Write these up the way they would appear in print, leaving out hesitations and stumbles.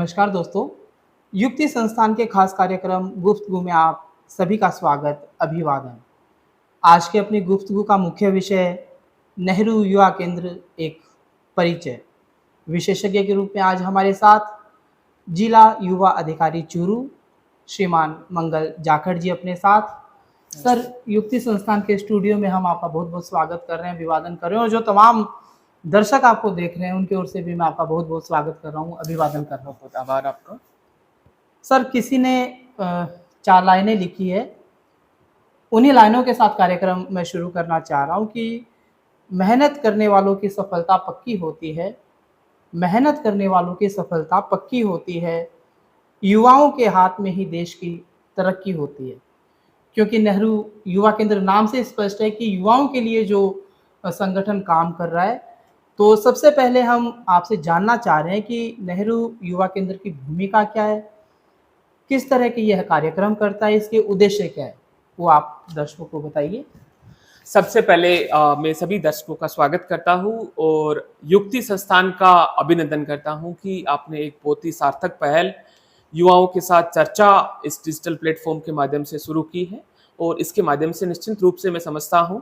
नमस्कार दोस्तों, युक्ति संस्थान के खास कार्यक्रम गुफ्तगू में आप सभी का स्वागत, अभिवादन। आज की अपनी गुफ्तगू का मुख्य विषय नेहरू युवा केंद्र एक परिचय। विशेषज्ञ के रूप में आज हमारे साथ जिला युवा अधिकारी चूरू श्रीमान मंगल जाखड़ जी अपने साथ। सर, युक्ति संस्थान के स्टूडियो में हम आपका बहुत बहुत स्वागत कर रहे हैं, अभिवादन कर रहे हैं और जो तमाम दर्शक आपको देख रहे हैं उनकी ओर से भी मैं आपका बहुत बहुत स्वागत कर रहा हूँ, अभिवादन कर रहा हूँ। बहुत आभार आपका। सर, किसी ने 4 लाइनें लिखी है, उन्हीं लाइनों के साथ कार्यक्रम मैं शुरू करना चाह रहा हूँ कि मेहनत करने वालों की सफलता पक्की होती है, मेहनत करने वालों की सफलता पक्की होती है, युवाओं के हाथ में ही देश की तरक्की होती है। क्योंकि नेहरू युवा केंद्र नाम से स्पष्ट है कि युवाओं के लिए जो संगठन काम कर रहा है। तो सबसे पहले हम आपसे जानना चाह रहे हैं कि नेहरू युवा केंद्र की भूमिका क्या है, किस तरह के यह कार्यक्रम करता है, इसके उद्देश्य क्या है, वो आप दर्शकों को बताइए। सबसे पहले मैं सभी दर्शकों का स्वागत करता हूं और युक्ति संस्थान का अभिनंदन करता हूं कि आपने एक बहुत ही सार्थक पहल युवाओं के साथ चर्चा इस डिजिटल प्लेटफॉर्म के माध्यम से शुरू की है। और इसके माध्यम से निश्चित रूप से मैं समझता हूं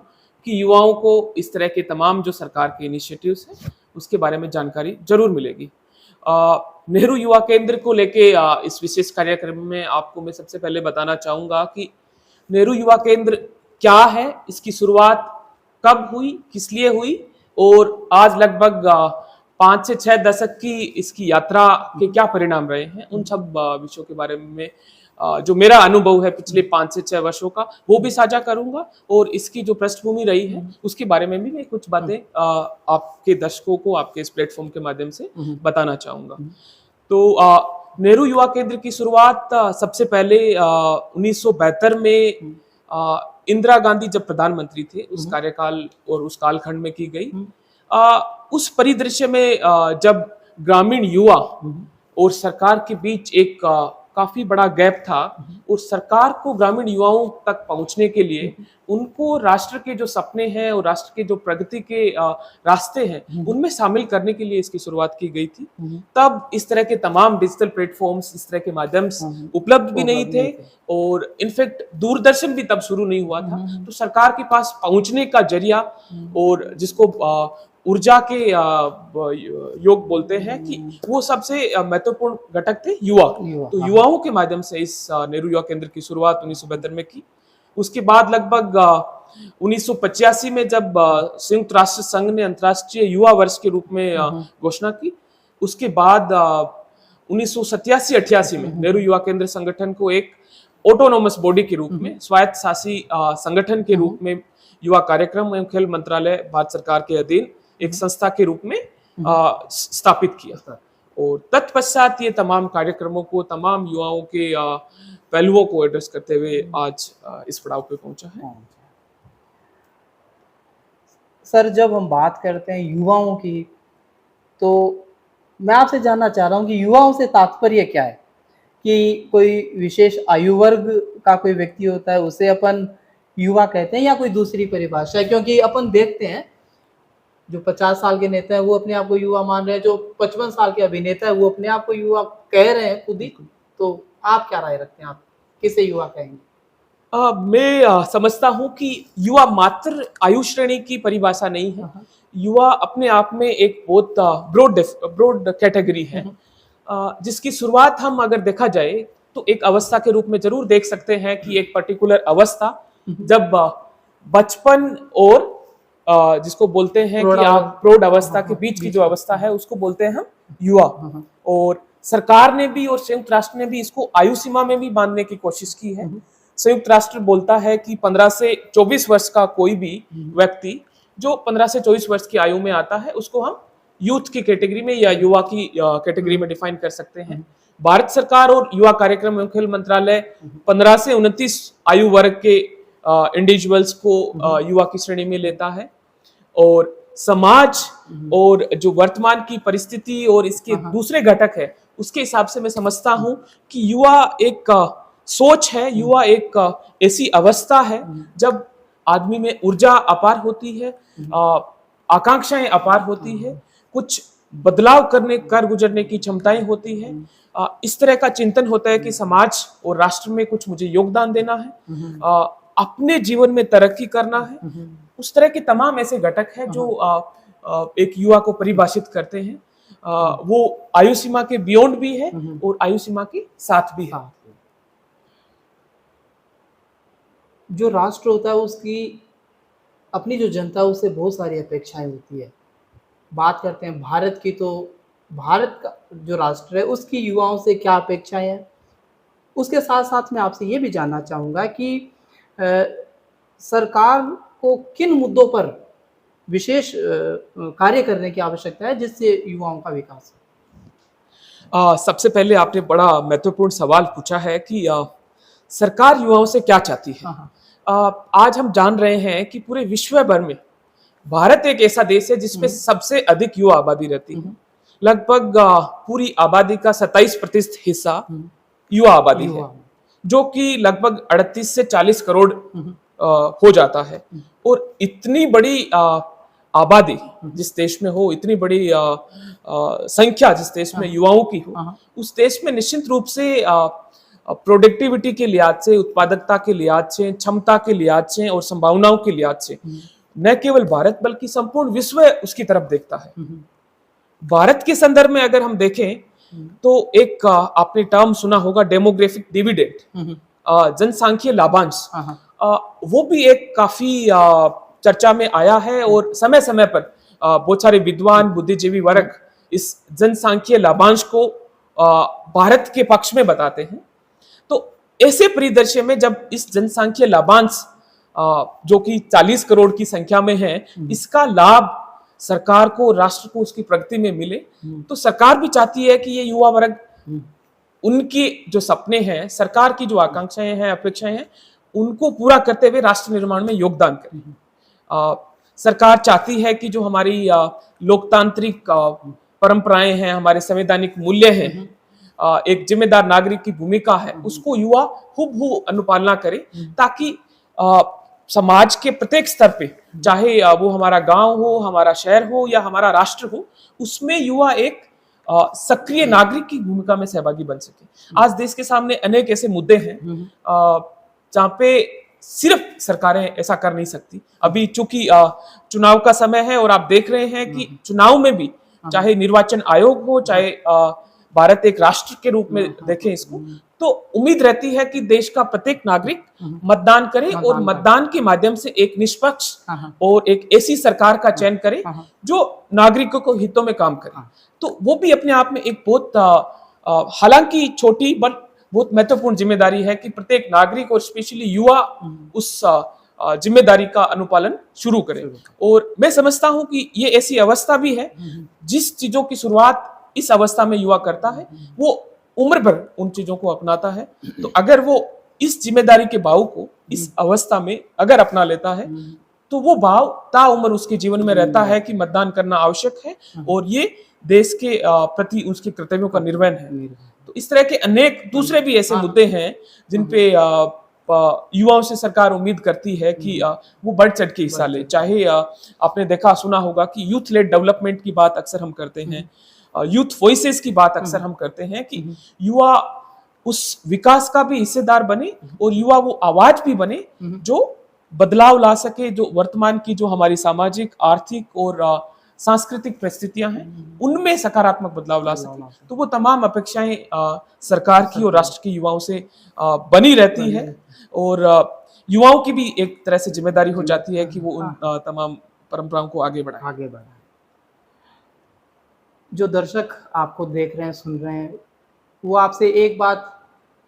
कि युवाओं को इस तरह के तमाम जो सरकार के इनिशिएटिव्स हैं उसके बारे में जानकारी जरूर मिलेगी। नेहरू युवा केंद्र को लेके इस विशेष कार्यक्रम में आपको मैं सबसे पहले बताना चाहूँगा कि नेहरू युवा केंद्र क्या है, इसकी शुरुआत कब हुई, किस लिए हुई और आज लगभग 5 से 6 दशक की इसकी यात्रा के क्या परिणाम रहे हैं, उन सब विषयों के बारे में जो मेरा अनुभव है पिछले 5 से 6 वर्षों का वो भी साझा करूंगा और इसकी जो पृष्ठभूमि रही है उसके बारे में भी मैं कुछ बातें आपके दर्शकों को आपके इस प्लेटफॉर्म के माध्यम से बताना चाहूंगा। तो नेहरू युवा केंद्र की शुरुआत सबसे पहले 1972 में इंदिरा गांधी जब प्रधानमंत्री थे उस कार्यकाल और उस कालखंड में की गई। उस परिदृश्य में जब ग्रामीण युवा और सरकार के बीच एक काफी बड़ा गैप था और सरकार को ग्रामीण युवाओं तक पहुंचने के लिए उनको राष्ट्र के जो सपने हैं और राष्ट्र के जो प्रगति के रास्ते हैं उनमें शामिल करने के लिए इसकी शुरुआत की गई थी। तब इस तरह के तमाम डिजिटल प्लेटफॉर्म्स, इस तरह के माध्यम उपलब्ध भी नहीं थे और इनफैक्ट दूरदर्शन भी तब शुरू नहीं हुआ था। तो सरकार के पास पहुंचने का जरिया और जिसको ऊर्जा के योग बोलते हैं कि वो सबसे महत्वपूर्ण घटक थे युवा। तो युवाओं के माध्यम से इस नेहरू युवा केंद्र की शुरुआत 1972 में की। उसके बाद लगभग 1985 में जब संयुक्त राष्ट्र संघ ने अंतर्राष्ट्रीय युवा वर्ष के रूप में घोषणा की, उसके बाद 1987-88 में नेहरू युवा केंद्र संगठन को एक ऑटोनोमस बॉडी के रूप में, स्वायत्त शासी संगठन के रूप में युवा कार्यक्रम एवं खेल मंत्रालय भारत सरकार के अधीन एक संस्था के रूप में स्थापित किया। और तत्पश्चात ये तमाम कार्यक्रमों को, तमाम युवाओं के पहलुओं को एड्रेस करते हुए आज इस पड़ाव पे पहुंचा है। सर, जब हम बात करते हैं युवाओं की, तो मैं आपसे जानना चाह रहा हूँ कि युवाओं से तात्पर्य क्या है? कि कोई विशेष आयु वर्ग का कोई व्यक्ति होता है उसे अपन युवा कहते हैं या कोई दूसरी परिभाषा है? क्योंकि अपन देखते हैं जो 50 साल के नेता है वो अपने आप को युवा मान रहे हैं, जो 55 साल के अभिनेता है वो अपने आप को युवा कह रहे हैं खुद ही। तो आप क्या राय रखते हैं, आप किसे युवा कहेंगे? मैं समझता हूं कि युवा मात्र आयु श्रेणी की परिभाषा नहीं है। युवा अपने आप में एक बहुत ब्रॉड कैटेगरी है जिसकी शुरुआत हम अगर देखा जाए तो एक अवस्था के रूप में जरूर देख सकते हैं कि एक पर्टिकुलर अवस्था जब बचपन और जिसको बोलते हैं कि आप प्रौढ़ अवस्था के बीच की जो अवस्था है उसको बोलते हैं हम युवा। और सरकार ने भी और संयुक्त राष्ट्र ने भी इसको आयु सीमा में भी बांधने की कोशिश की है। संयुक्त राष्ट्र बोलता है कि 15 से 24 वर्ष का कोई भी व्यक्ति जो 15 से 24 वर्ष की आयु में आता है उसको हम यूथ की कैटेगरी में या युवा की कैटेगरी में डिफाइन कर सकते हैं। भारत सरकार और युवा कार्यक्रम एवं खेल मंत्रालय 15 से 29 आयु वर्ग के इंडिविजुअल्स को युवा की श्रेणी में लेता है। और समाज और जो वर्तमान की परिस्थिति और इसके दूसरे घटक है उसके हिसाब से मैं समझता हूं कि युवा एक सोच है, युवा एक ऐसी अवस्था है जब आदमी में ऊर्जा अपार होती है, आकांक्षाएं अपार होती है, कुछ बदलाव कर गुजरने की क्षमताएं होती है। इस तरह का चिंतन होता है कि समाज और राष्ट्र में कुछ मुझे योगदान देना है, अपने जीवन में तरक्की करना है। उस तरह के तमाम ऐसे घटक हैं जो एक युवा को परिभाषित करते हैं। वो आयु सीमा के बियॉन्ड भी है और आयु सीमा के साथ भी है। जो राष्ट्र होता है उसकी अपनी जो जनता है उससे बहुत सारी अपेक्षाएं होती है। बात करते हैं भारत की, तो भारत का जो राष्ट्र है उसकी युवाओं से क्या अपेक्षाएं हैं। उसके साथ साथ मैं आपसे ये भी जानना चाहूँगा कि सरकार को किन मुद्दों पर विशेष कार्य करने की आवश्यकता है जिससे युवाओं का विकास हो। सबसे पहले आपने बड़ा महत्वपूर्ण सवाल पूछा है कि सरकार युवाओं से क्या चाहती है। आज हम जान रहे हैं कि पूरे विश्व भर में भारत एक ऐसा देश है जिसमें सबसे अधिक युवा आबादी रहती है। लगभग पूरी आबादी का 27% हिस्सा युवा आबादी है, जो कि लगभग 38 से 40 करोड़ हो जाता है। और इतनी बड़ी आबादी जिस देश में हो, इतनी बड़ी संख्या जिस देश में युवाओं की हो, उस देश में निश्चित रूप से प्रोडक्टिविटी के लिहाज से, उत्पादकता के लिहाज से, क्षमता के लिहाज से और संभावनाओं के लिहाज से न केवल भारत बल्कि संपूर्ण विश्व उसकी तरफ देखता है। भारत के संदर्भ में अगर हम देखें तो एक आपने टर्म सुना होगा, डेमोग्राफिक डिविडेंड, जनसांख्यिकीय लाभांश। वो भी एक काफी चर्चा में आया है और समय समय पर बहुत सारे विद्वान बुद्धिजीवी वर्ग इस जनसांख्यिकीय लाभांश को भारत के पक्ष में बताते हैं। तो ऐसे परिदृश्य में जब इस जनसांख्यिकीय लाभांश जो कि 40 करोड़ की संख्या में है, इसका लाभ सरकार को, राष्ट्र को उसकी प्रगति में मिले, तो सरकार भी चाहती है कि ये युवा वर्ग उनकी जो सपने हैं, सरकार की जो आकांक्षाएं हैं, अपेक्षाएं हैं, उनको पूरा करते हुए राष्ट्र निर्माण में योगदान करें। सरकार चाहती है कि जो हमारी लोकतांत्रिक परंपराएं हैं, हमारे संवैधानिक मूल्य हैं, एक जिम्मेदार नागरिक की भूमिका है, उसको युवा हुबहू अनुपालना करे, ताकि समाज के प्रत्येक स्तर पे, चाहे वो हमारा गांव हो, हमारा शहर हो या हमारा राष्ट्र हो, उसमें युवा एक सक्रिय नागरिक की भूमिका में सहभागी बन सके। आज देश के सामने अनेक ऐसे मुद्दे हैं जहां पे सिर्फ सरकारें ऐसा कर नहीं सकती। अभी चूंकि चुनाव का समय है और आप देख रहे हैं कि चुनाव में भी, चाहे निर्वाचन आयोग हो, चाहे भारत एक राष्ट्र के रूप में देखें इसको, तो उम्मीद रहती है कि देश का प्रत्येक नागरिक मतदान करे और मतदान के माध्यम से एक निष्पक्ष और एक ऐसी सरकार का चयन करे जो नागरिकों को हितों में काम करे। तो वो भी अपने आप में एक बहुत हालांकि छोटी बट बहुत महत्वपूर्ण जिम्मेदारी है कि प्रत्येक नागरिक और स्पेशली युवा उस जिम्मेदारी का अनुपालन शुरू करे। और मैं समझता हूं कि ये ऐसी अवस्था भी है जिस चीजों की शुरुआत इस अवस्था में युवा करता है, वो उम्र भर उन चीजों को अपनाता है। तो अगर वो इस जिम्मेदारी के भाव को इस अवस्था में अगर अपना लेता है, तो वो भाव ताउम्र उसके जीवन में रहता है कि मतदान करना आवश्यक है और ये देश के प्रति उसके कर्तव्यों का निर्वहन है। तो इस तरह के अनेक दूसरे भी ऐसे मुद्दे हैं जिन पे युवाओं से सरकार उम्मीद करती है कि वो बढ़ चढ़ के हिस्सा ले। चाहे आपने देखा सुना होगा कि यूथ लेड डेवलपमेंट की बात अक्सर हम करते हैं, यूथ वॉइसेस की बात अक्सर हम करते हैं कि युवा उस विकास का भी हिस्सेदार बने और युवा वो आवाज भी बने जो बदलाव ला सके, जो वर्तमान की जो हमारी सामाजिक, आर्थिक और सांस्कृतिक परिस्थितियां हैं उनमें सकारात्मक बदलाव ला सके। तो वो तमाम अपेक्षाएं सरकार की और राष्ट्र की युवाओं से बनी रहती है और युवाओं की भी एक तरह से जिम्मेदारी हो जाती है कि वो उन तमाम परंपराओं को आगे बढ़ाए। जो दर्शक आपको देख रहे हैं, सुन रहे हैं, वो आपसे एक बात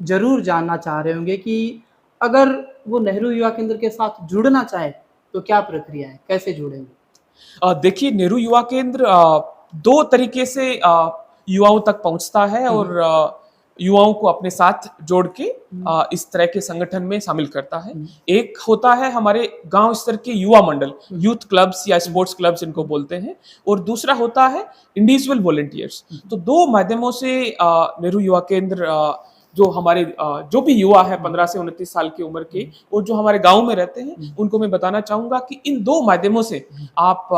जरूर जानना चाह रहे होंगे कि अगर वो नेहरू युवा केंद्र के साथ जुड़ना चाहे तो क्या प्रक्रिया है, कैसे जुड़ेंगे? देखिए, नेहरू युवा केंद्र दो तरीके से युवाओं तक पहुंचता है और युवाओं को अपने साथ जोड़ के इस तरह के संगठन में शामिल करता है। एक होता है हमारे गांव स्तर के युवा मंडल, यूथ क्लब्स या स्पोर्ट्स क्लब्स इनको बोलते हैं, और दूसरा होता है इंडिविजुअल वॉलंटियर्स। तो दो माध्यमों से नेहरू युवा केंद्र जो हमारे जो भी युवा है 15 से 29 साल की उम्र के और जो हमारे गांव में रहते हैं, उनको मैं बताना चाहूंगा कि इन दो माध्यमों से आप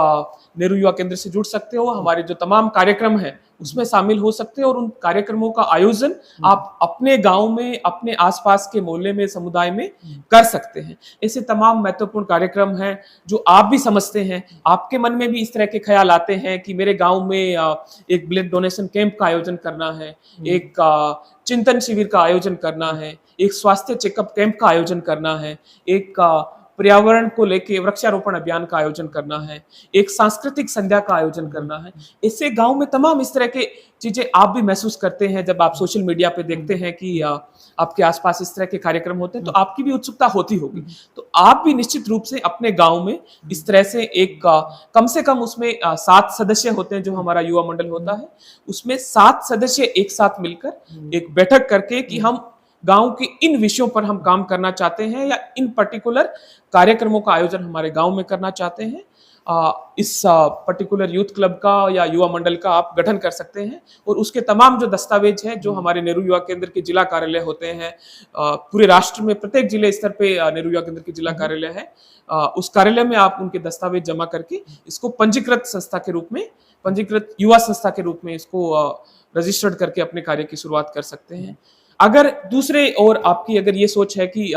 नेहरू युवा केंद्र से जुड़ सकते हो। हमारे जो तमाम कार्यक्रम है उसमें शामिल हो सकते हो और उन कार्यक्रमों का आयोजन आप अपने गांव में, अपने आसपास के मोहल्ले में, समुदाय में कर सकते हैं। ऐसे तमाम महत्वपूर्ण कार्यक्रम हैं जो आप भी समझते हैं, आपके मन में भी इस तरह के ख्याल आते हैं कि मेरे गांव में एक ब्लड डोनेशन कैंप का आयोजन करना है, एक चिंतन शिविर का आयोजन करना है, एक स्वास्थ्य चेकअप कैंप का आयोजन करना है, एक पर्यावरण को लेके वृक्षारोपण अभियान का आयोजन करना है, एक सांस्कृतिक संध्या का आयोजन करना है। इससे गांव में तमाम इस तरह के चीजें आप भी महसूस करते हैं जब आप सोशल मीडिया पे देखते हैं कि आपके आसपास इस तरह के कार्यक्रम होते हैं, तो आपकी भी उत्सुकता होती होगी। तो आप भी निश्चित रूप से अपने गांव में इस तरह से एक कम से कम उसमें 7 सदस्य होते हैं जो हमारा युवा मंडल होता है, उसमें 7 सदस्य एक साथ मिलकर एक बैठक करके कि हम गांव के इन विषयों पर हम काम करना चाहते हैं या इन पर्टिकुलर कार्यक्रमों का आयोजन हमारे गांव में करना चाहते हैं, इस पर्टिकुलर यूथ क्लब का या युवा मंडल का आप गठन कर सकते हैं। और उसके तमाम जो दस्तावेज हैं जो हमारे नेहरू युवा केंद्र के जिला कार्यालय होते हैं, पूरे राष्ट्र में प्रत्येक जिले स्तर पे नेहरू युवा केंद्र के जिला कार्यालय है, उस कार्यालय में आप उनके दस्तावेज जमा करके इसको पंजीकृत संस्था के रूप में, पंजीकृत युवा संस्था के रूप में इसको रजिस्टर्ड करके अपने कार्य की शुरुआत कर सकते हैं। अगर दूसरे और आपकी अगर ये सोच है कि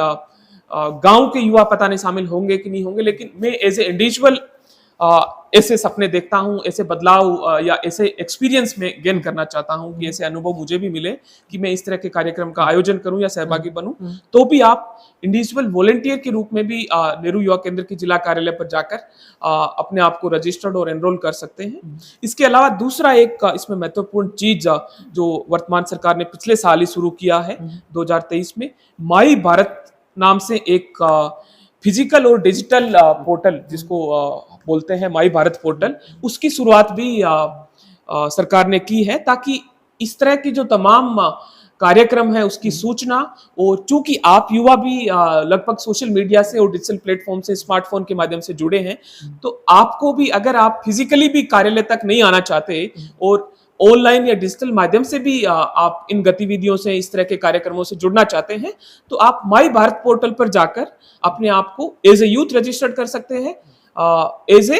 गांव के युवा पता नहीं शामिल होंगे कि नहीं होंगे, लेकिन मैं एज ए इंडिविजुअल ऐसे सपने देखता हूं, ऐसे बदलाव या ऐसे एक्सपीरियंस में गेन करना चाहता हूं कि ऐसे अनुभव मुझे भी मिले कि मैं इस तरह के कार्यक्रम का आयोजन करूं या सहभागी बनूं, तो भी आप इंडिविजुअल वॉलंटियर के रूप में भी नेहरू युवा केंद्र के जिला कार्यालय पर जाकर अपने आप को रजिस्टर्ड और एनरोल कर सकते हैं। इसके अलावा दूसरा एक इसमें महत्वपूर्ण चीज जो वर्तमान सरकार ने पिछले साल ही शुरू किया है 2023 में, माई भारत नाम से एक फिजिकल और डिजिटल पोर्टल जिसको बोलते हैं माई भारत पोर्टल, उसकी शुरुआत भी सरकार ने की है ताकि इस तरह की जो तमाम कार्यक्रम है उसकी सूचना, और चूंकि आप युवा भी लगभग सोशल मीडिया से और डिजिटल प्लेटफॉर्म से, स्मार्टफोन के माध्यम से जुड़े हैं, तो आपको भी अगर आप फिजिकली भी कार्यालय तक नहीं आना चाहते और ऑनलाइन या डिजिटल माध्यम से भी आप इन गतिविधियों से, इस तरह के कार्यक्रमों से जुड़ना चाहते हैं, तो आप माई भारत पोर्टल पर जाकर अपने आप को एज ए यूथ रजिस्टर्ड कर सकते हैं, as a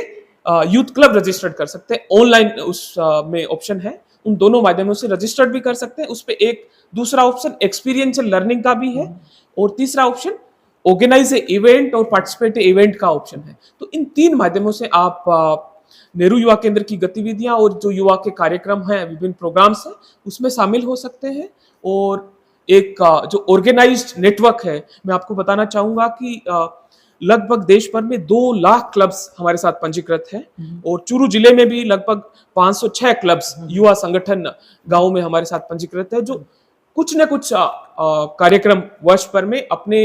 youth club registered कर सकते हैं। ऑनलाइन उस में ऑप्शन है, उन दोनों माध्यमों से रजिस्टर्ड भी कर सकते हैं। उस पर एक दूसरा ऑप्शन एक्सपीरियंशियल लर्निंग का भी है और तीसरा ऑप्शन ऑर्गेनाइज इवेंट और पार्टिसिपेट इवेंट का ऑप्शन है। तो इन 3 माध्यमों से आप नेहरू युवा केंद्र की गतिविधियां और जो युवा के कार्यक्रम हैं, विभिन्न प्रोग्राम्स हैं, उसमें शामिल हो सकते हैं। और एक जो ऑर्गेनाइज्ड नेटवर्क है, मैं आपको बताना चाहूंगा कि लगभग देश भर में 2 लाख क्लब्स हमारे साथ पंजीकृत हैं और चूरू जिले में भी लगभग 506 क्लब्स, युवा संगठन गांव में हमारे साथ पंजीकृत है, जो कुछ न कुछ कार्यक्रम वर्ष भर में अपने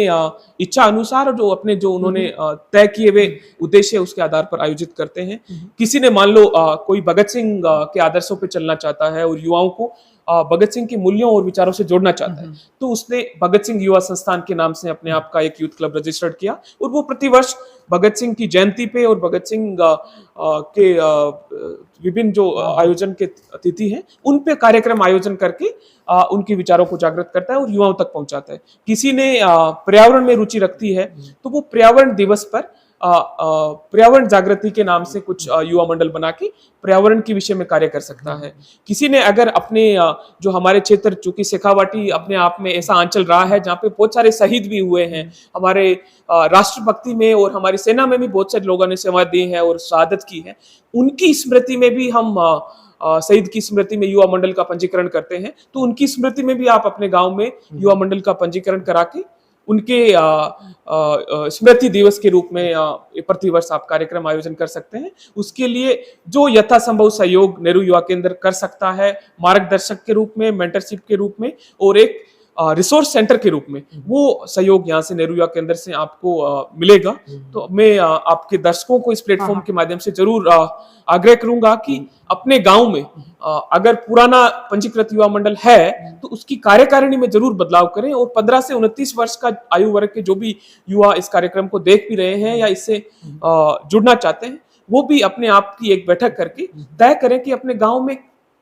इच्छा अनुसार और जो अपने जो उन्होंने तय किए हुए उद्देश्य उसके आधार पर आयोजित करते हैं। किसी ने मान लो कोई भगत सिंह के आदर्शों पे चलना चाहता है और युवाओं को भगत सिंह के मूल्यों और विचारों से जोड़ना चाहता है, तो उसने भगत सिंह युवा संस्थान के नाम से अपने आप का एक यूथ क्लब रजिस्टर्ड किया और वो प्रतिवर्ष भगत सिंह की जयंती पे और भगत सिंह के विभिन्न जो आयोजन के तिथि हैं उन पे कार्यक्रम आयोजन करके उनके विचारों को जागृत करता है और युवाओं तक पहुंचाता है। किसी ने पर्यावरण में रुचि रखती है तो वो पर्यावरण दिवस पर पर्यावरण जागृति के नाम से कुछ युवा मंडल बना के पर्यावरण के विषय में कार्य कर सकता है। किसी ने अगर अपने जो हमारे क्षेत्र, चूंकि शेखावाटी अपने आप में ऐसा अंचल रहा है जहाँ पे बहुत सारे शहीद भी हुए हैं, हमारे राष्ट्रभक्ति में और हमारी सेना में भी बहुत सारे लोगों ने सेवा दी है और शहादत की है, उनकी स्मृति में भी हम शहीद की स्मृति में युवा मंडल का पंजीकरण करते हैं। तो उनकी स्मृति में भी आप अपने गांव में युवा मंडल का पंजीकरण करा के उनके स्मृति दिवस के रूप में प्रतिवर्ष आप कार्यक्रम आयोजन कर सकते हैं। उसके लिए जो यथासंभव सहयोग नेहरू युवा केंद्र कर सकता है, मार्गदर्शक के रूप में, मेंटरशिप के रूप में और एक रिसोर्स सेंटर के रूप में, वो सहयोग यहाँ से नेहरू युवा केंद्र से आपको मिलेगा। तो मैं आपके दर्शकों को इस प्लेटफॉर्म के माध्यम से जरूर आग्रह करूंगा कि अपने गांव में अगर पुराना पंजीकृत युवा मंडल है तो उसकी कार्यकारिणी में जरूर बदलाव करें और 15 से 29 वर्ष का आयु वर्ग के जो भी युवा इस कार्यक्रम को देख भी रहे हैं या इससे जुड़ना चाहते हैं, वो भी अपने आप की एक बैठक करके तय करें कि अपने गांव में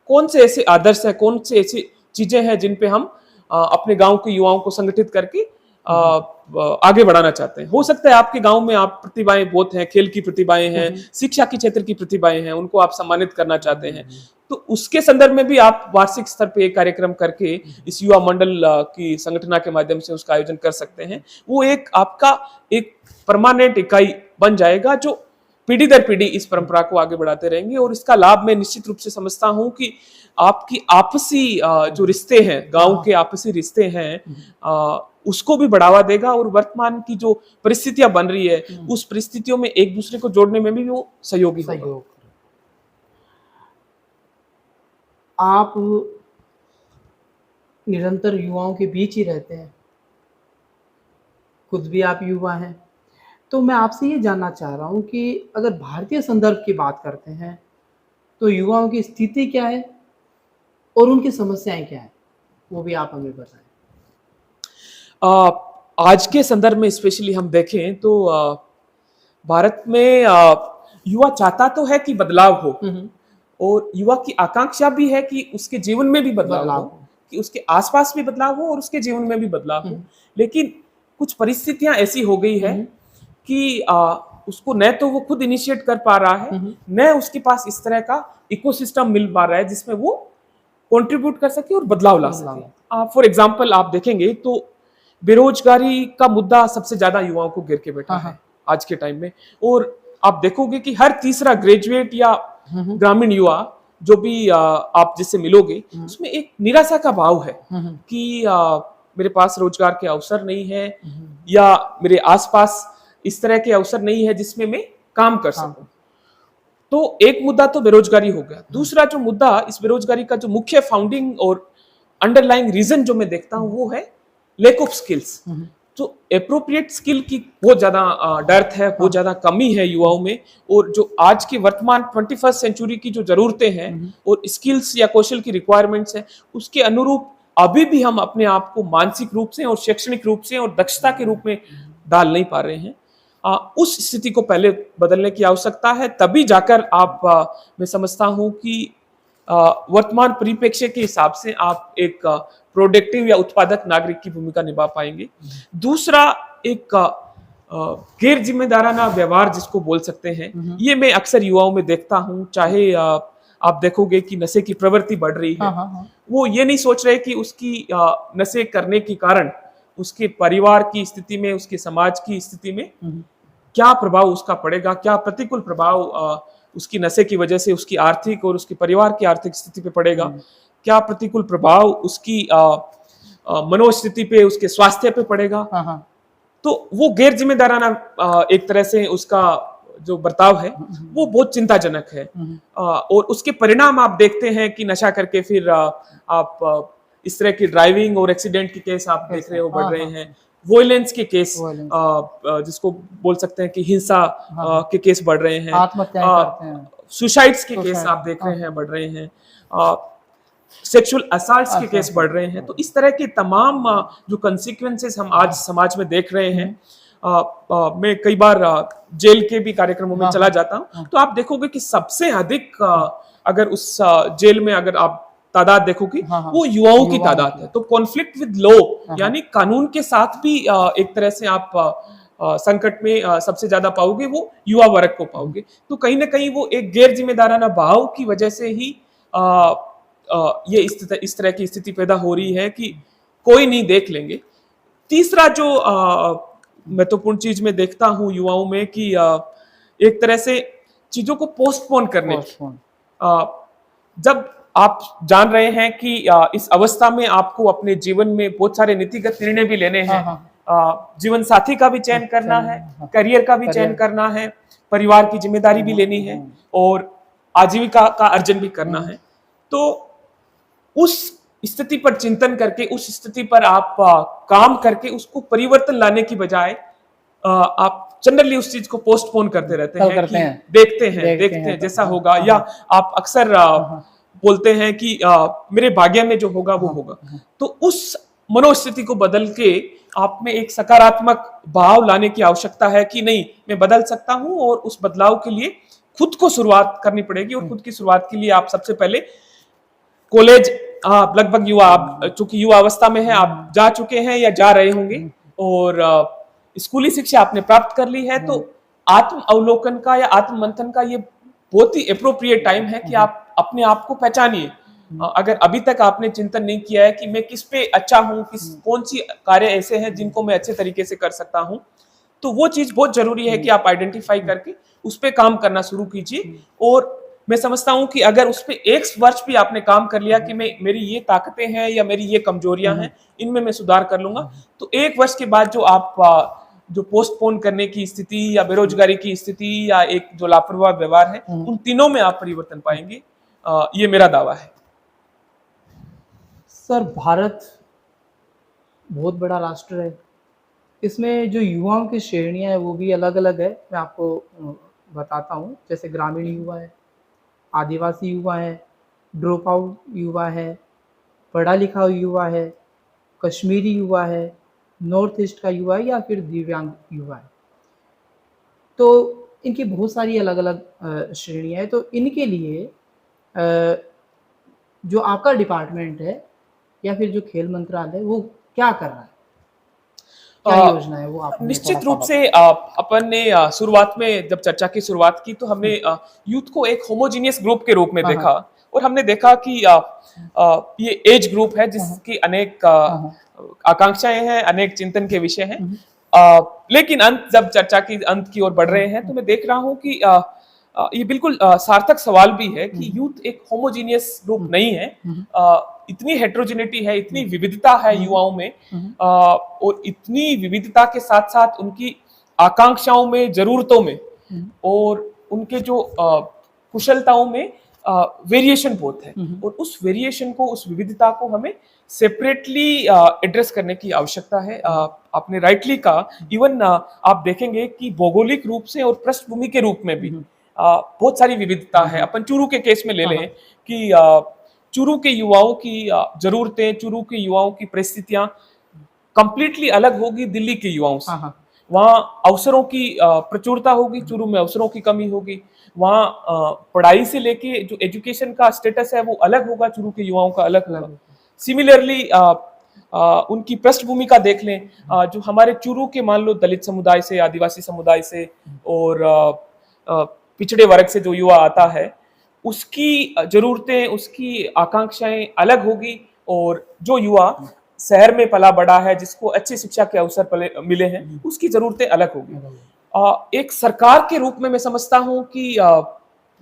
कौन से ऐसे आदर्श है, कौन से ऐसी चीजें हैं जिन पे हम अपने गांव के युवाओं को संगठित करके आगे बढ़ाना चाहते हैं। हो सकता है आपके गांव में आप प्रतिभाएं बहुत हैं, खेल की प्रतिभाएं हैं, शिक्षा के क्षेत्र की प्रतिभाएं हैं, उनको आप सम्मानित करना चाहते हैं, तो उसके संदर्भ में भी आप वार्षिक स्तर पे एक कार्यक्रम करके इस युवा मंडल की संगठना के माध्यम से उसका आयोजन कर सकते हैं। वो एक आपका एक परमानेंट इकाई बन जाएगा जो पीढ़ी दर पीढ़ी इस परंपरा को आगे बढ़ाते रहेंगे। और इसका लाभ मैं निश्चित रूप से समझता हूं कि आपकी आपसी जो रिश्ते हैं, गांव के आपसी रिश्ते हैं, उसको भी बढ़ावा देगा। और वर्तमान की जो परिस्थितियां बन रही है, उस परिस्थितियों में एक दूसरे को जोड़ने में भी वो सहयोगी होगा। आप निरंतर युवाओं के बीच ही रहते हैं, खुद भी आप युवा हैं, तो मैं आपसे ये जानना चाह रहा हूँ कि अगर भारतीय संदर्भ की बात करते हैं, तो युवाओं की स्थिति क्या है और उनकी समस्याएं क्या हैं, वो भी आप हमें बताएं। आज के संदर्भ में स्पेशली हम देखें तो भारत में युवा चाहता तो है कि बदलाव हो, और युवा की आकांक्षा भी है कि उसके जीवन में भी बदलाव हो, कि उसके आसपास भी बदलाव हो और उसके जीवन में भी बदलाव हो। लेकिन कुछ परिस्थितियां ऐसी हो गई है कि उसको न तो वो खुद इनिशिएट कर पा रहा है, न उसके पास इस तरह का इकोसिस्टम मिल पा रहा है जिसमें वो कंट्रीब्यूट कर सके और बदलाव ला सके। फॉर एग्जांपल आप देखेंगे तो बेरोजगारी का मुद्दा सबसे ज्यादा युवाओं को घेर के बैठा है आज के टाइम में। और आप देखोगे कि हर तीसरा ग्रेजुएट या ग्रामीण युवा जो भी आप जिससे मिलोगे, उसमें एक निराशा का भाव है कि मेरे पास रोजगार के अवसर नहीं है, या मेरे आसपास इस तरह के अवसर नहीं है जिसमें मैं काम कर सकूं। तो एक मुद्दा तो बेरोजगारी हो गया। दूसरा जो मुद्दा, इस बेरोजगारी का जो मुख्य फाउंडिंग और अंडरलाइंग रीजन जो मैं देखता हूं, वो है लैक ऑफ स्किल्स। तो एप्रोप्रिएट स्किल की बहुत ज्यादा डर्थ है, बहुत ज्यादा कमी है युवाओं में। और जो आज की वर्तमान 21st सेंचुरी की जो जरूरतें हैं और स्किल्स या कौशल की रिक्वायरमेंट्स है, उसके अनुरूप अभी भी हम अपने आप को मानसिक रूप से और शैक्षणिक रूप से और दक्षता के रूप में डाल नहीं पा रहे हैं। उस स्थिति को पहले बदलने की आवश्यकता है, तभी जाकर आप मैं समझता हूं कि वर्तमान परिप्रेक्ष्य के हिसाब से आप एक प्रोडक्टिव या उत्पादक नागरिक की भूमिका निभा पाएंगे। दूसरा, एक गैर जिम्मेदाराना व्यवहार जिसको बोल सकते हैं, ये मैं अक्सर युवाओं में देखता हूं। चाहे आप देखोगे कि नशे की प्रवृत्ति बढ़ रही है, वो ये नहीं सोच रहे कि उसकी नशे करने के कारण उसके परिवार की स्थिति में, उसके समाज की स्थिति में क्या प्रभाव उसका पड़ेगा, क्या प्रतिकूल प्रभाव उसकी नशे की वजह से उसकी आर्थिक और उसके परिवार की आर्थिक स्थिति पे पड़ेगा, क्या प्रतिकूल प्रभाव उसकी मनोस्थिति पे, उसके स्वास्थ्य पे पड़ेगा। तो वो गैर जिम्मेदाराना एक तरह से उसका जो बर्ताव है वो बहुत चिंताजनक है। और उसके परिणाम आप देखते हैं कि नशा करके फिर आप इस तरह की ड्राइविंग और एक्सीडेंट के केस आप देख रहे हो बढ़ रहे हैं, वॉयलेंस के केस जिसको बोल सकते हैं कि हिंसा के केस बढ़ रहे हैं, आत्महत्याएं करते हैं, सुसाइड्स के केस आप देख रहे हैं बढ़ रहे हैं, सेक्सुअल असॉल्ट्स के केस बढ़ रहे हैं। तो इस तरह के तमाम जो कंसिक्वेंसेस हम आज समाज में देख रहे हैं, मैं कई बार जेल के भी कार्यक्रमों में चला जाता हूं, तो आप देखोगे कि सबसे अधिक अगर उस जेल में अगर आप तादाद देखोगे वो युवाओं की तादाद है। तो कॉन्फ्लिक्ट विद लॉ, यानी कानून के साथ भी एक तरह से आप संकट में सबसे ज्यादा पाओगे वो युवा वर्ग को पाओगे। तो कहीं ना कहीं वो एक गैर जिम्मेदाराना भाव की वजह से ही ये इस तरह की स्थिति पैदा हो रही है कि कोई नहीं देख लेंगे। तीसरा जो महत्वपूर्ण चीज मैं देखता हूं युवाओं में कि एक तरह से चीजों को पोस्टपोन करने की, जब आप जान रहे हैं कि इस अवस्था में आपको अपने जीवन में बहुत सारे नीतिगत निर्णय भी लेने हैं, जीवन साथी का भी चयन करना है, करियर का भी चयन करना है, परिवार की जिम्मेदारी भी लेनी है और आजीविका का अर्जन भी करना है। तो उस स्थिति पर चिंतन करके, उस स्थिति पर आप काम करके उसको परिवर्तन लाने की बजाय आप जनरली उस चीज को पोस्टपोन करते रहते हैं कि देखते हैं जैसा होगा, या आप अक्सर बोलते हैं कि मेरे भाग्य में जो होगा वो होगा। तो उस मनोस्थिति को बदल के आप में एक सकारात्मक भाव लाने की आवश्यकता है कि नहीं, मैं बदल सकता हूं, और उस बदलाव के लिए खुद को शुरुआत करनी पड़ेगी। और खुद की शुरुआत के लिए आप सबसे पहले कॉलेज लगभग युवा, आप चूंकि युवा अवस्था में है, आप जा चुके हैं या जा रहे होंगे और स्कूली शिक्षा आपने प्राप्त कर ली है, तो आत्म अवलोकन का या आत्म मंथन का ये बहुत ही अप्रोप्रिएट टाइम है कि आप अपने आप को पहचानिए। अगर अभी तक आपने चिंतन नहीं किया है कि मैं किस पे अच्छा हूँ, कौन सी कार्य ऐसे हैं जिनको मैं अच्छे तरीके से कर सकता हूँ, तो वो चीज बहुत जरूरी है कि आप आइडेंटिफाई करके उस पे काम करना शुरू कीजिए। और मैं समझता हूं कि अगर उस पे एक वर्ष भी आपने काम कर लिया कि मेरी ये ताकतें हैं या मेरी ये कमजोरियां हैं, इनमें मैं सुधार कर लूंगा, तो एक वर्ष के बाद जो आप जो पोस्टपोन करने की स्थिति या बेरोजगारी की स्थिति या एक जो लापरवाह व्यवहार है, उन तीनों में आप परिवर्तन पाएंगे। ये मेरा दावा है। सर, भारत बहुत बड़ा राष्ट्र है। इसमें जो युवाओं की श्रेणियां हैं वो भी अलग अलग है। मैं आपको बताता हूँ। जैसे ग्रामीण युवा है, आदिवासी युवा है, ड्रॉप आउट युवा है, पढ़ा लिखा युवा है, कश्मीरी युवा है, नॉर्थ ईस्ट का युवा है या फिर दिव्यांग युवा है। तो इनकी बहुत सारी अलग अलग श्रेणियाँ हैं। तो इनके लिए जो आपका डिपार्टमेंट है या फिर जो खेल मंत्रालय वो क्या कर रहा है, क्या योजना है वो आप निश्चित रूप से अपन ने शुरुआत में जब चर्चा की शुरुआत की तो हमने यूथ को एक होमोजीनियस ग्रुप के रूप में देखा और हमने देखा कि ये एज ग्रुप है जिसकी अनेक आकांक्षाएं हैं, अनेक चिंतन के विषय हैं। लेकिन जब चर्चा की अंत की ओर बढ़ रहे हैं तो मैं देख रहा हूं कि ये बिल्कुल सार्थक सवाल भी है कि यूथ एक होमोजीनियस ग्रुप नहीं है। इतनी हेट्रोजेनिटी है, इतनी विविधता है युवाओं में, और इतनी विविधता के साथ साथ उनकी आकांक्षाओं में, जरूरतों में और उनके जो कुशलताओं में वेरिएशन बहुत है। और उस वेरिएशन को, उस विविधता को हमें सेपरेटली एड्रेस करने की आवश्यकता है। आपने राइटली कहा, इवन आप देखेंगे कि भौगोलिक रूप से और पृष्ठभूमि के रूप में भी बहुत सारी विविधता है। अपन चूरू के केस में ले लें कि चूरू के युवाओं की जरूरतें, चूरू के युवाओं की परिस्थितियां कंप्लीटली अलग होगी दिल्ली के युवाओं से। वहाँ अवसरों की प्रचुरता होगी, चूरू में अवसरों की कमी होगी। वहाँ पढ़ाई से लेके जो एजुकेशन का स्टेटस है वो अलग होगा, चूरू के युवाओं का अलग होगा। सिमिलरली उनकी पृष्ठभूमि का देख लें, जो हमारे चूरू के मान लो दलित समुदाय से, आदिवासी समुदाय से और पिछड़े वर्ग से जो युवा आता है, उसकी जरूरतें, उसकी आकांक्षाएं अलग होगी। और जो युवा शहर में पला बड़ा है, जिसको अच्छी शिक्षा के अवसर मिले हैं, उसकी जरूरतें अलग होगी। एक सरकार के रूप में मैं समझता हूं कि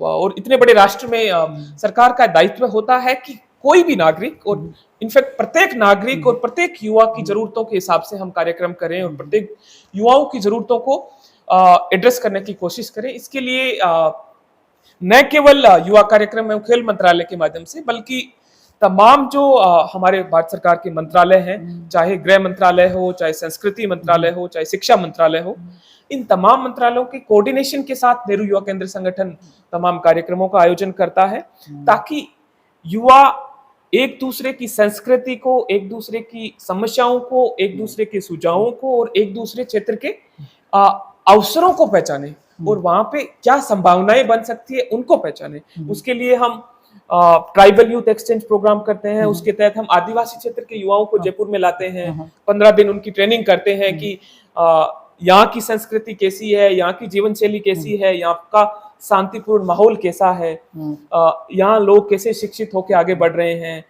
और इतने बड़े राष्ट्र में सरकार का दायित्व होता है कि कोई भी नागरिक और इनफैक्ट प्रत्येक नागरिक और प्रत्येक युवा की जरूरतों के हिसाब से हम कार्यक्रम करें और प्रत्येक युवाओं की जरूरतों को एड्रेस करने की कोशिश करें। इसके लिए न केवल युवा कार्यक्रम एवं खेल मंत्रालय के माध्यम से, बल्कि तमाम जो हमारे भारत सरकार के मंत्रालय हैं, चाहे गृह मंत्रालय हो, चाहे संस्कृति मंत्रालय हो, चाहे शिक्षा मंत्रालय हो, इन तमाम मंत्रालयों के कोऑर्डिनेशन के साथ नेहरू युवा केंद्र संगठन तमाम कार्यक्रमों का आयोजन करता है, ताकि युवा एक दूसरे की संस्कृति को, एक दूसरे की समस्याओं को, एक दूसरे के सुझावों को और एक दूसरे क्षेत्र के अवसरों को पहचाने और वहां पे क्या संभावनाएं बन सकती है उनको पहचाने। उसके लिए हम ट्राइबल यूथ एक्सचेंज प्रोग्राम करते हैं। उसके तहत हम आदिवासी क्षेत्र के युवाओं को जयपुर में लाते हैं, 15 दिन उनकी ट्रेनिंग करते हैं कि यहाँ की संस्कृति कैसी है, यहाँ की जीवन शैली कैसी है, यहाँ का शांतिपूर्ण माहौल कैसा है, यहाँ लोग कैसे शिक्षित होकर आगे बढ़ रहे हैं।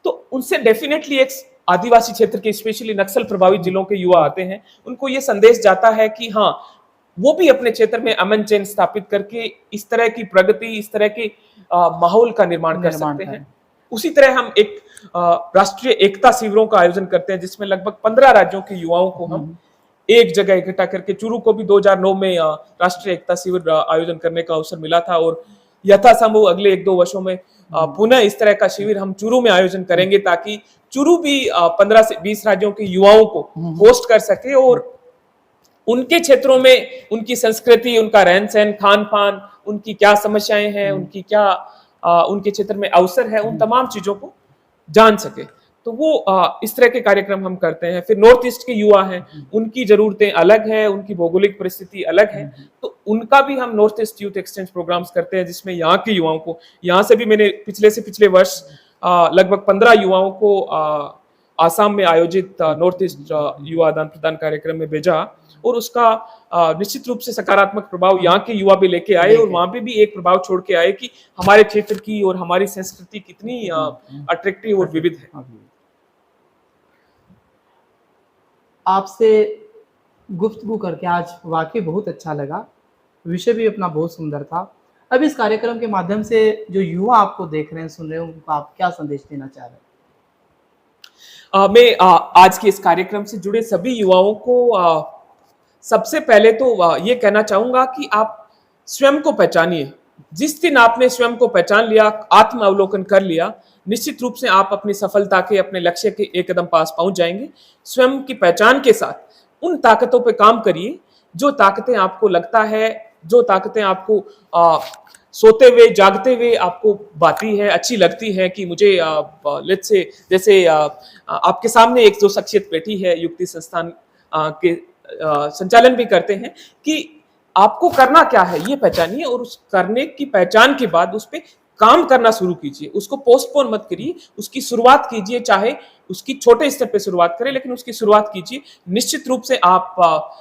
तो उनसे डेफिनेटली एक आदिवासी क्षेत्र के, स्पेशली नक्सल प्रभावित जिलों के युवा आते हैं, उनको ये संदेश जाता है कि हाँ, वो भी अपने क्षेत्र में अमन चैन स्थापित करके इस तरह की प्रगति, इस तरह के माहौल का निर्माण कर सकते हैं। उसी तरह हम एक राष्ट्रीय एकता शिविरों का आयोजन करते हैं, जिसमें लगभग 15 राज्यों के युवाओं को हम एक जगह इकट्ठा करके, चूरू को भी 2009 में राष्ट्रीय एकता शिविर आयोजन करने का अवसर मिला था और यथासंभव अगले 1-2 वर्षों में पुनः इस तरह का शिविर हम चूरू में आयोजन करेंगे, ताकि चूरू भी 15 से 20 राज्यों के युवाओं को होस्ट कर सके और उनके क्षेत्रों में उनकी संस्कृति, उनका रहन सहन, खान पान, उनकी क्या समस्याएं हैं, उनकी क्या उनके क्षेत्र में अवसर है, उन तमाम चीजों को जान सके। तो वो इस तरह के कार्यक्रम हम करते हैं। फिर नॉर्थ ईस्ट के युवा हैं, उनकी जरूरतें अलग है, उनकी भौगोलिक परिस्थिति अलग है, तो उनका भी हम north east youth exchange programmes करते हैं, जिसमें यहाँ के युवाओं को, यहाँ से भी मैंने पिछले वर्ष लगभग 15 युवाओं को आसाम में आयोजित नॉर्थ ईस्ट युवा आदान प्रदान कार्यक्रम में भेजा और उसका निश्चित रूप से सकारात्मक प्रभाव यहाँ के युवा भी लेके आए और वहां पे भी एक प्रभाव छोड़ के आए कि हमारे क्षेत्र की और हमारी संस्कृति कितनी अट्रैक्टिव और विविध है। आपसे गुफ्तगू करके आज वाकई बहुत अच्छा लगा, विषय भी अपना बहुत सुंदर था। अब इस कार्यक्रम के माध्यम से जो युवा आपको देख रहे हैं, सुन रहे हैं, उनको आप क्या संदेश देना चाह रहे हैं? मैं आज के इस कार्यक्रम से जुड़े सभी युवाओं को सबसे पहले तो ये कहना चाहूंगा कि आप स्वयं को पहचानिए। जिस दिन आपने स्वयं को पहचान लिया, आत्म अवलोकन कर लिया, निश्चित रूप से आप अपनी सफलता के, अपने लक्ष्य के एक कदम पास पहुंच जाएंगे। स्वयं की पहचान के साथ उन ताकतों पे काम करिए जो ताकतें आपको लगता है, जो ताकतें आपको सोते हुए जागते हुए आपको बाती है, अच्छी लगती है कि मुझे लेट्स से जैसे आपके सामने एक जो शख्सियत बैठी है, युक्ति संस्थान के संचालन भी करते हैं, कि आपको करना क्या है ये पहचानिए और उस करने की पहचान के बाद उस पे काम करना शुरू कीजिए। उसको पोस्टपोन मत करिए, उसकी शुरुआत कीजिए, चाहे उसकी छोटे स्तर पे शुरुआत करें, लेकिन उसकी शुरुआत कीजिए। निश्चित रूप से आप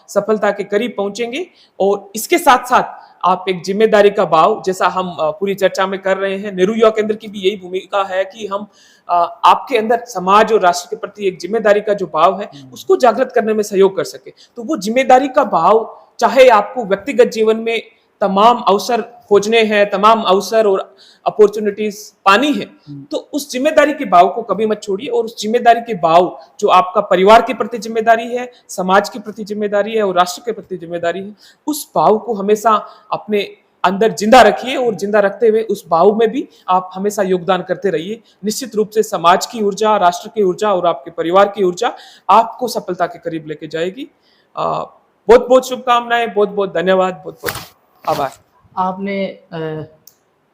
सफलता के करीब पहुंचेंगे। और इसके साथ साथ आप एक जिम्मेदारी का भाव, जैसा हम पूरी चर्चा में कर रहे हैं, नेहरू युवा केंद्र की भी यही भूमिका है कि हम आपके अंदर समाज और राष्ट्र के प्रति एक जिम्मेदारी का जो भाव है उसको जागृत करने में सहयोग कर सके। तो वो जिम्मेदारी का भाव, चाहे आपको व्यक्तिगत जीवन में तमाम अवसर खोजने हैं, तमाम अवसर और अपॉर्चुनिटीज पानी है, तो उस जिम्मेदारी के भाव को कभी मत छोड़िए। और उस जिम्मेदारी के भाव जो आपका परिवार के प्रति जिम्मेदारी है, समाज के प्रति जिम्मेदारी है और राष्ट्र के प्रति जिम्मेदारी है, उस भाव को हमेशा अपने अंदर जिंदा रखिए और जिंदा रखते हुए उस भाव में भी आप हमेशा योगदान करते रहिए। निश्चित रूप से समाज की ऊर्जा, राष्ट्र की ऊर्जा और आपके परिवार की ऊर्जा आपको सफलता के करीब लेके जाएगी। बहुत बहुत शुभकामनाएं, बहुत बहुत धन्यवाद, बहुत बहुत आभार। आपने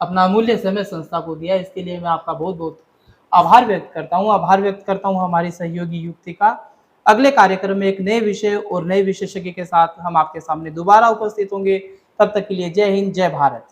अपना अमूल्य समय संस्था को दिया, इसके लिए मैं आपका बहुत बहुत आभार व्यक्त करता हूँ। आभार व्यक्त करता हूँ हमारी सहयोगी युक्ति का। अगले कार्यक्रम में एक नए विषय और नए विशेषज्ञ के साथ हम आपके सामने दोबारा उपस्थित होंगे। तब तक के लिए जय हिंद, जय भारत।